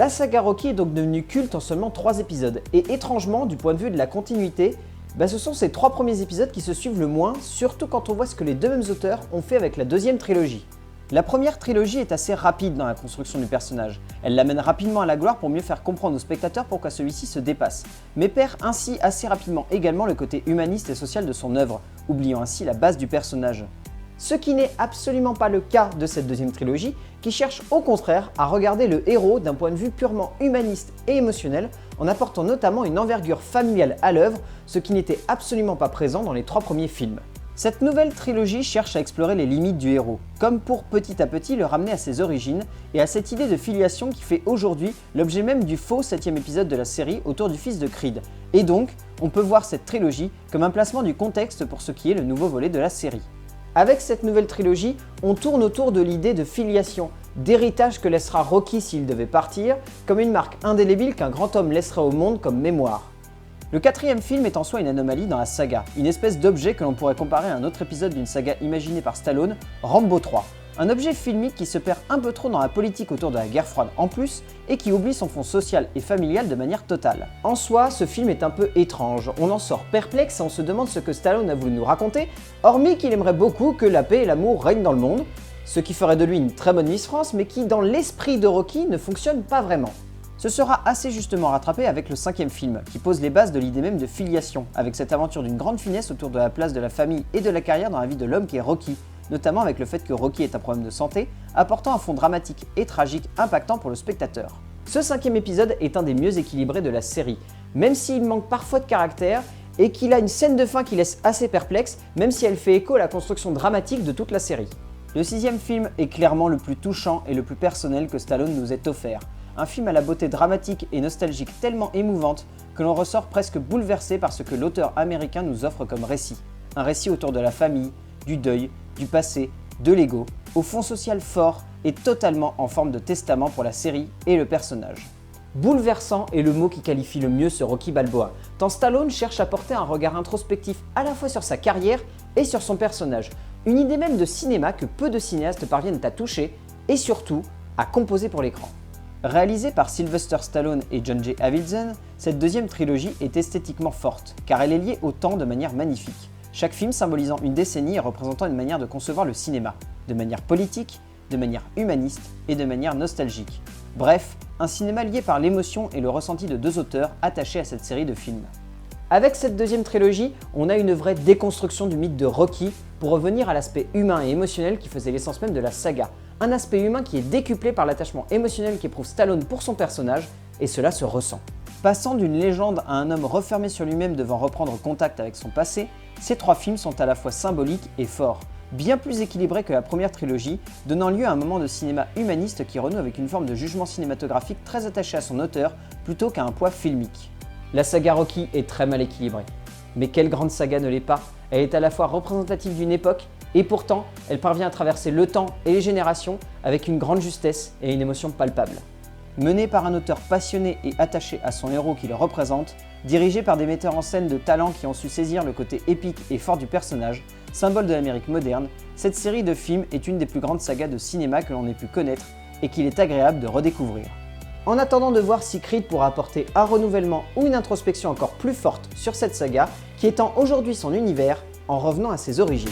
La saga Rocky est donc devenue culte en seulement 3 épisodes, et étrangement, du point de vue de la continuité, ce sont ces 3 premiers épisodes qui se suivent le moins, surtout quand on voit ce que les deux mêmes auteurs ont fait avec la deuxième trilogie. La première trilogie est assez rapide dans la construction du personnage, elle l'amène rapidement à la gloire pour mieux faire comprendre aux spectateurs pourquoi celui-ci se dépasse, mais perd ainsi assez rapidement également le côté humaniste et social de son œuvre, oubliant ainsi la base du personnage. Ce qui n'est absolument pas le cas de cette deuxième trilogie, qui cherche au contraire à regarder le héros d'un point de vue purement humaniste et émotionnel, en apportant notamment une envergure familiale à l'œuvre, ce qui n'était absolument pas présent dans les 3 premiers films. Cette nouvelle trilogie cherche à explorer les limites du héros, comme pour petit à petit le ramener à ses origines et à cette idée de filiation qui fait aujourd'hui l'objet même du faux 7e épisode de la série autour du fils de Creed. Et donc, on peut voir cette trilogie comme un placement du contexte pour ce qui est le nouveau volet de la série. Avec cette nouvelle trilogie, on tourne autour de l'idée de filiation, d'héritage que laissera Rocky s'il devait partir, comme une marque indélébile qu'un grand homme laissera au monde comme mémoire. Le 4e film est en soi une anomalie dans la saga, une espèce d'objet que l'on pourrait comparer à un autre épisode d'une saga imaginée par Stallone, Rambo 3. Un objet filmique qui se perd un peu trop dans la politique autour de la guerre froide en plus, et qui oublie son fond social et familial de manière totale. En soi, ce film est un peu étrange, on en sort perplexe et on se demande ce que Stallone a voulu nous raconter, hormis qu'il aimerait beaucoup que la paix et l'amour règnent dans le monde, ce qui ferait de lui une très bonne Miss France, mais qui dans l'esprit de Rocky ne fonctionne pas vraiment. Ce sera assez justement rattrapé avec le 5e film, qui pose les bases de l'idée même de filiation, avec cette aventure d'une grande finesse autour de la place de la famille et de la carrière dans la vie de l'homme qui est Rocky, notamment avec le fait que Rocky ait un problème de santé, apportant un fond dramatique et tragique impactant pour le spectateur. Ce 5e épisode est un des mieux équilibrés de la série, même s'il manque parfois de caractère et qu'il a une scène de fin qui laisse assez perplexe, même si elle fait écho à la construction dramatique de toute la série. Le 6e film est clairement le plus touchant et le plus personnel que Stallone nous ait offert. Un film à la beauté dramatique et nostalgique tellement émouvante que l'on ressort presque bouleversé par ce que l'auteur américain nous offre comme récit. Un récit autour de la famille, du deuil, du passé, de l'ego, au fond social fort et totalement en forme de testament pour la série et le personnage. Bouleversant est le mot qui qualifie le mieux ce Rocky Balboa, tant Stallone cherche à porter un regard introspectif à la fois sur sa carrière et sur son personnage, une idée même de cinéma que peu de cinéastes parviennent à toucher et surtout à composer pour l'écran. Réalisée par Sylvester Stallone et John J. Avildsen, cette deuxième trilogie est esthétiquement forte, car elle est liée au temps de manière magnifique. Chaque film symbolisant une décennie et représentant une manière de concevoir le cinéma, de manière politique, de manière humaniste et de manière nostalgique. Bref, un cinéma lié par l'émotion et le ressenti de 2 auteurs attachés à cette série de films. Avec cette deuxième trilogie, on a une vraie déconstruction du mythe de Rocky pour revenir à l'aspect humain et émotionnel qui faisait l'essence même de la saga. Un aspect humain qui est décuplé par l'attachement émotionnel qu'éprouve Stallone pour son personnage, et cela se ressent. Passant d'une légende à un homme refermé sur lui-même devant reprendre contact avec son passé, ces 3 films sont à la fois symboliques et forts, bien plus équilibrés que la première trilogie, donnant lieu à un moment de cinéma humaniste qui renoue avec une forme de jugement cinématographique très attaché à son auteur plutôt qu'à un poids filmique. La saga Rocky est très mal équilibrée. Mais quelle grande saga ne l'est pas? Elle est à la fois représentative d'une époque, et pourtant, elle parvient à traverser le temps et les générations avec une grande justesse et une émotion palpable. Menée par un auteur passionné et attaché à son héros qui le représente, dirigée par des metteurs en scène de talent qui ont su saisir le côté épique et fort du personnage, symbole de l'Amérique moderne, cette série de films est une des plus grandes sagas de cinéma que l'on ait pu connaître et qu'il est agréable de redécouvrir. En attendant de voir si Creed pourra apporter un renouvellement ou une introspection encore plus forte sur cette saga, qui étend aujourd'hui son univers en revenant à ses origines.